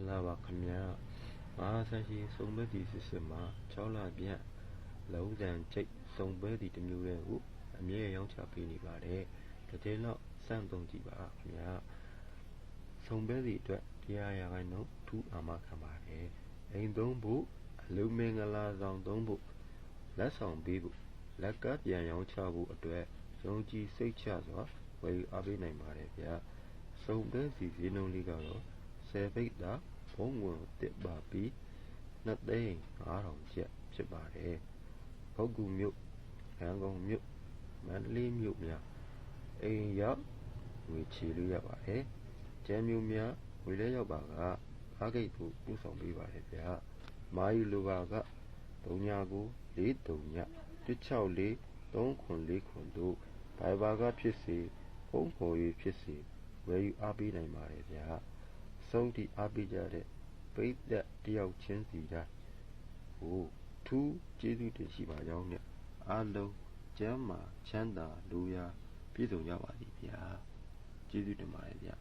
လာပါခင်ဗျာမဟာဆန်ရှင်စုံပဲဒီစစ်စစ်မှာ6လပြန့်လုံးစံကျိတ်စုံပဲဒီတစ်မျိုးရဲ့ကိုအမြဲရောင်းချပေးနေပါတယ်တစ်ချိန်တော့စမ်းသုံးကြည့်ပါခင်ဗျာစုံပဲဒီအတွက်တရားရခိုင်နှုန်းထူးအာမခံပါတယ်အိမ်သုံးဖို့အလူမင်္ဂလာဆောင်သုံးဖို့လက်ဆောင်ပေးဖို့လက်ကပြန်ရောင်းချဖို့အတွက်ယုံကြည်စိတ်ချစွာဝယ်ယူအားပေးနိုင်ပါတယ်ဗျာစုံပဲစီဈေးနှုန်းလေးကတော့10ပိတ်တာဘုံဝင်တစ်ပါပြီး2,500ကျပ်ဖြစ်ပါတယ်။ပုဂ္ဂိုလ်မြို့ရန်ကုန်မြို့မန္တလေးမြို့များအိမ်ရောက်ငွေချေလို့ရပါတယ်။ကျမ်းမြို့များငွေလဲရောက်ပါကအားဂိတ်ကိုပို့ဆောင်ပေးပါတယ်ဗျာ။မာယူလိုပါက39436344တို့ဘိုင်ဘာကဖြစ်စေဖုန်းခေါ်ရေးဖြစ်စေဝယ်ယူအားပေးနိုင်ပါတယ်ဗျာ။ဆုံးထိအားပေးကြတဲ့ပိတ်သက်တယောက်ချင်းစီတိုင်းဟိုထူးကျေးဇူးတင်ရှိပါကြောင်းနဲ့အားလုံးကျမ်းမာချမ်းသာလူရာပြည့်စုံကြပါသည်ဗျာကျေးဇူးတင်ပါတယ်ဗျာ